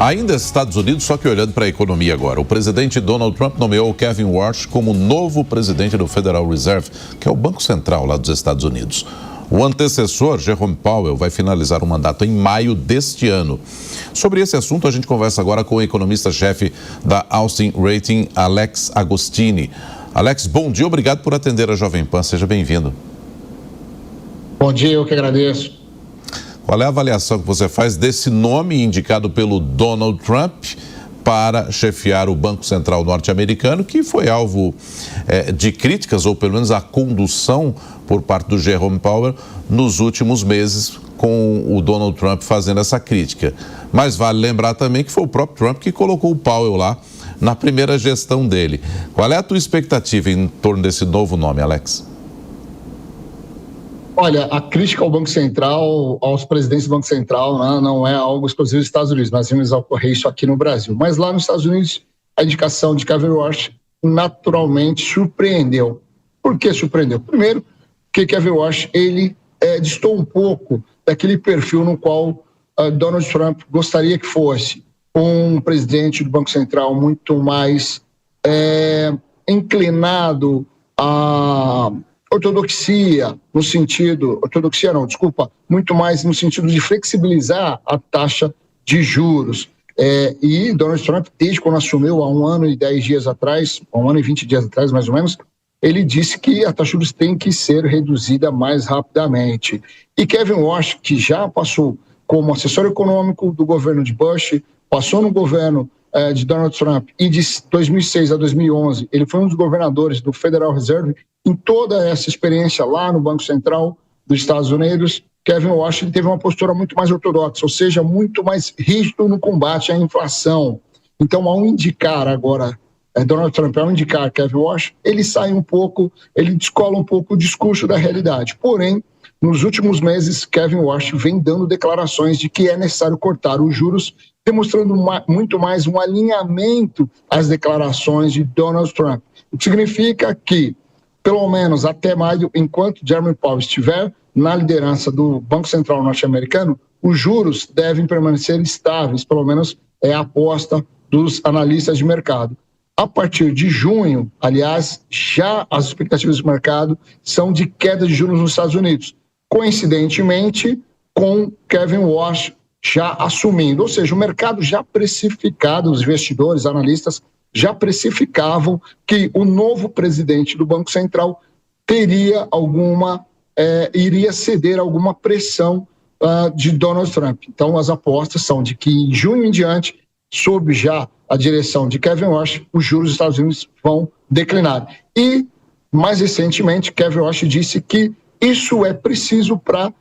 Ainda Estados Unidos, só que olhando para a economia agora. O presidente Donald Trump nomeou Kevin Warsh como novo presidente do Federal Reserve, que é o Banco Central lá dos Estados Unidos. O antecessor, Jerome Powell, vai finalizar o mandato em maio deste ano. Sobre esse assunto, a gente conversa agora com o economista-chefe da Austin Rating, Alex Agostini. Alex, bom dia, obrigado por atender a Jovem Pan, seja bem-vindo. Bom dia, eu que agradeço. Qual é a avaliação que você faz desse nome indicado pelo Donald Trump para chefiar o Banco Central norte-americano, que foi alvo de críticas, ou pelo menos a condução por parte do Jerome Powell nos últimos meses, com o Donald Trump fazendo essa crítica. Mas vale lembrar também que foi o próprio Trump que colocou o Powell lá na primeira gestão dele. Qual é a tua expectativa em torno desse novo nome, Alex? Olha, a crítica ao Banco Central, aos presidentes do Banco Central, né, não é algo exclusivo dos Estados Unidos. Nós vimos ocorrer isso aqui no Brasil. Mas lá nos Estados Unidos, a indicação de Kevin Warsh naturalmente surpreendeu. Por que surpreendeu? Primeiro, que Kevin Warsh, ele distou um pouco daquele perfil no qual Donald Trump gostaria que fosse um presidente do Banco Central muito mais inclinado a ortodoxia, muito mais no sentido de flexibilizar a taxa de juros. E Donald Trump, desde quando assumiu há 1 ano e 10 dias atrás, 1 ano e 20 dias atrás, mais ou menos, ele disse que a taxa de juros tem que ser reduzida mais rapidamente. E Kevin Warsh, que já passou como assessor econômico do governo de Bush, passou no governo de Donald Trump, e de 2006 a 2011, ele foi um dos governadores do Federal Reserve. Em toda essa experiência lá no Banco Central dos Estados Unidos, Kevin Warsh teve uma postura muito mais ortodoxa, ou seja, muito mais rígido no combate à inflação. Então, ao indicar agora Donald Trump, ao indicar Kevin Warsh, ele sai um pouco, ele descola um pouco o discurso da realidade. Porém, nos últimos meses, Kevin Warsh vem dando declarações de que é necessário cortar os juros, demonstrando muito mais um alinhamento às declarações de Donald Trump. O que significa que, pelo menos até maio, enquanto Jerome Powell estiver na liderança do Banco Central norte-americano, os juros devem permanecer estáveis, pelo menos é a aposta dos analistas de mercado. A partir de junho, aliás, já as expectativas do mercado são de queda de juros nos Estados Unidos, coincidentemente com Kevin Warsh já assumindo, ou seja, o mercado já precificado, os investidores, analistas, já precificavam que o novo presidente do Banco Central teria iria ceder alguma pressão de Donald Trump. Então, as apostas são de que em junho em diante, sob já a direção de Kevin Warsh, os juros dos Estados Unidos vão declinar. E, mais recentemente, Kevin Warsh disse que isso é preciso para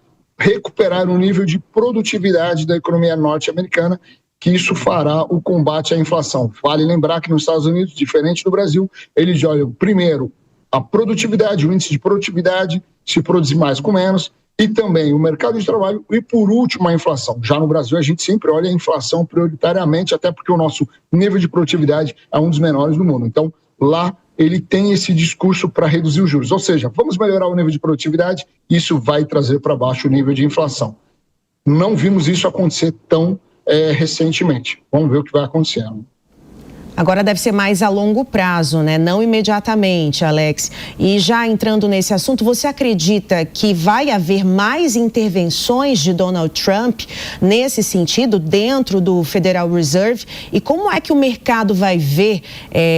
recuperar o nível de produtividade da economia norte-americana, que isso fará o combate à inflação. Vale lembrar que nos Estados Unidos, diferente do Brasil, eles olham primeiro a produtividade, o índice de produtividade, se produzir mais com menos, e também o mercado de trabalho e, por último, a inflação. Já no Brasil, a gente sempre olha a inflação prioritariamente, até porque o nosso nível de produtividade é um dos menores do mundo. Então, lá ele tem esse discurso para reduzir os juros. Ou seja, vamos melhorar o nível de produtividade, isso vai trazer para baixo o nível de inflação. Não vimos isso acontecer tão recentemente. Vamos ver o que vai acontecendo. Agora deve ser mais a longo prazo, né? Não imediatamente, Alex. E já entrando nesse assunto, você acredita que vai haver mais intervenções de Donald Trump nesse sentido dentro do Federal Reserve? E como é que o mercado vai ver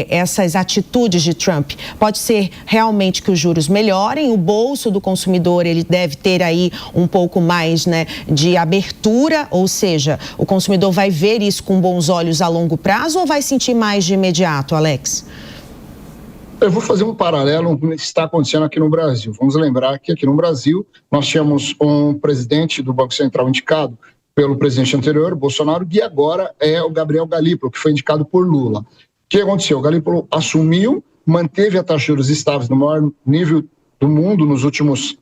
essas atitudes de Trump? Pode ser realmente que os juros melhorem, o bolso do consumidor ele deve ter aí um pouco mais, né, de abertura, ou seja, o consumidor vai ver isso com bons olhos a longo prazo ou vai sentir mais de imediato, Alex? Eu vou fazer um paralelo com o que está acontecendo aqui no Brasil. Vamos lembrar que aqui no Brasil nós tínhamos um presidente do Banco Central indicado pelo presidente anterior, Bolsonaro, e agora é o Gabriel Galípolo, que foi indicado por Lula. O que aconteceu? O Galípolo assumiu, manteve a taxa de juros estáveis no maior nível do mundo nos últimos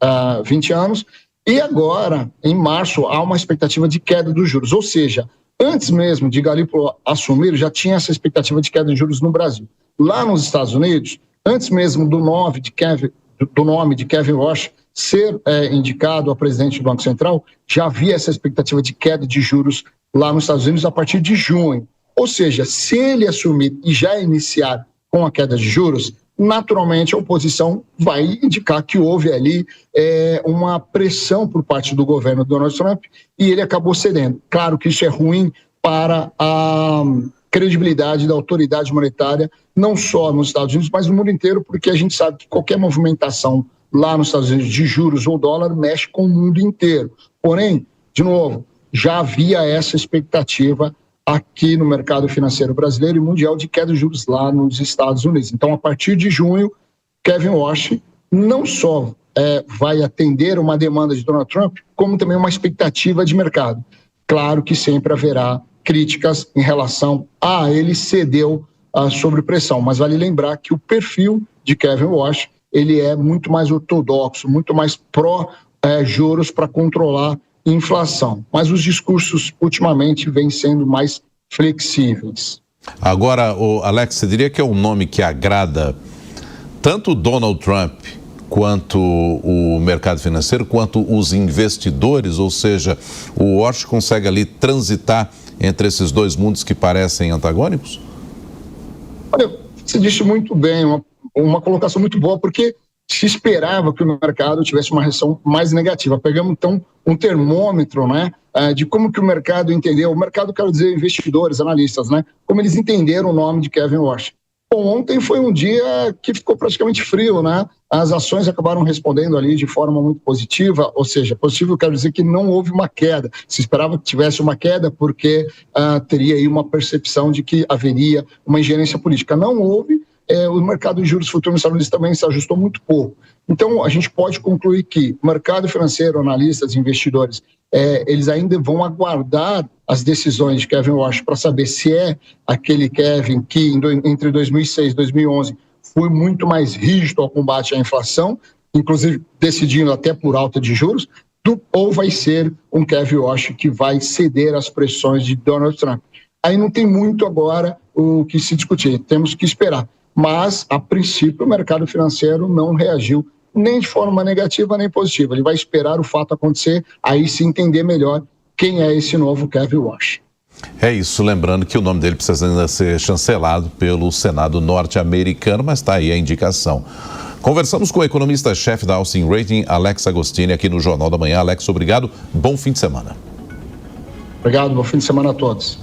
20 anos, e agora, em março, há uma expectativa de queda dos juros, ou seja, antes mesmo de Galípolo assumir, já tinha essa expectativa de queda de juros no Brasil. Lá nos Estados Unidos, antes mesmo do nome de Kevin Warsh ser indicado a presidente do Banco Central, já havia essa expectativa de queda de juros lá nos Estados Unidos a partir de junho. Ou seja, se ele assumir e já iniciar com a queda de juros, naturalmente a oposição vai indicar que houve ali uma pressão por parte do governo do Donald Trump e ele acabou cedendo. Claro que isso é ruim para a credibilidade da autoridade monetária, não só nos Estados Unidos, mas no mundo inteiro, porque a gente sabe que qualquer movimentação lá nos Estados Unidos de juros ou dólar mexe com o mundo inteiro. Porém, de novo, já havia essa expectativa aqui no mercado financeiro brasileiro e mundial de queda de juros lá nos Estados Unidos. Então, a partir de junho, Kevin Warsh não só vai atender uma demanda de Donald Trump, como também uma expectativa de mercado. Claro que sempre haverá críticas em relação a ele cedeu sob pressão, mas vale lembrar que o perfil de Kevin Warsh, ele é muito mais ortodoxo, muito mais pró-juros para controlar inflação, mas os discursos ultimamente vêm sendo mais flexíveis. Agora, Alex, você diria que é um nome que agrada tanto Donald Trump quanto o mercado financeiro, quanto os investidores, ou seja, o Warsh consegue ali transitar entre esses dois mundos que parecem antagônicos? Olha, você disse muito bem, uma colocação muito boa, porque se esperava que o mercado tivesse uma reação mais negativa. Pegamos, então, um termômetro, né, de como que o mercado entendeu. O mercado, quero dizer, investidores, analistas, né, como eles entenderam o nome de Kevin Warsh. Bom, ontem foi um dia que ficou praticamente frio, né? As ações acabaram respondendo ali de forma muito positiva, ou seja, positivo quero dizer que não houve uma queda. Se esperava que tivesse uma queda porque teria aí uma percepção de que haveria uma ingerência política. Não houve. O mercado de juros futuros nos Estados Unidos também se ajustou muito pouco. Então, a gente pode concluir que o mercado financeiro, analistas, investidores, eles ainda vão aguardar as decisões de Kevin Warsh para saber se é aquele Kevin que entre 2006 e 2011 foi muito mais rígido ao combate à inflação, inclusive decidindo até por alta de juros, ou vai ser um Kevin Warsh que vai ceder às pressões de Donald Trump. Aí não tem muito agora o que se discutir, temos que esperar. Mas, a princípio, o mercado financeiro não reagiu nem de forma negativa nem positiva. Ele vai esperar o fato acontecer, aí se entender melhor quem é esse novo Kevin Warsh. É isso, lembrando que o nome dele precisa ainda ser chancelado pelo Senado norte-americano, mas está aí a indicação. Conversamos com o economista-chefe da Austin Rating, Alex Agostini, aqui no Jornal da Manhã. Alex, obrigado. Bom fim de semana. Obrigado, bom fim de semana a todos.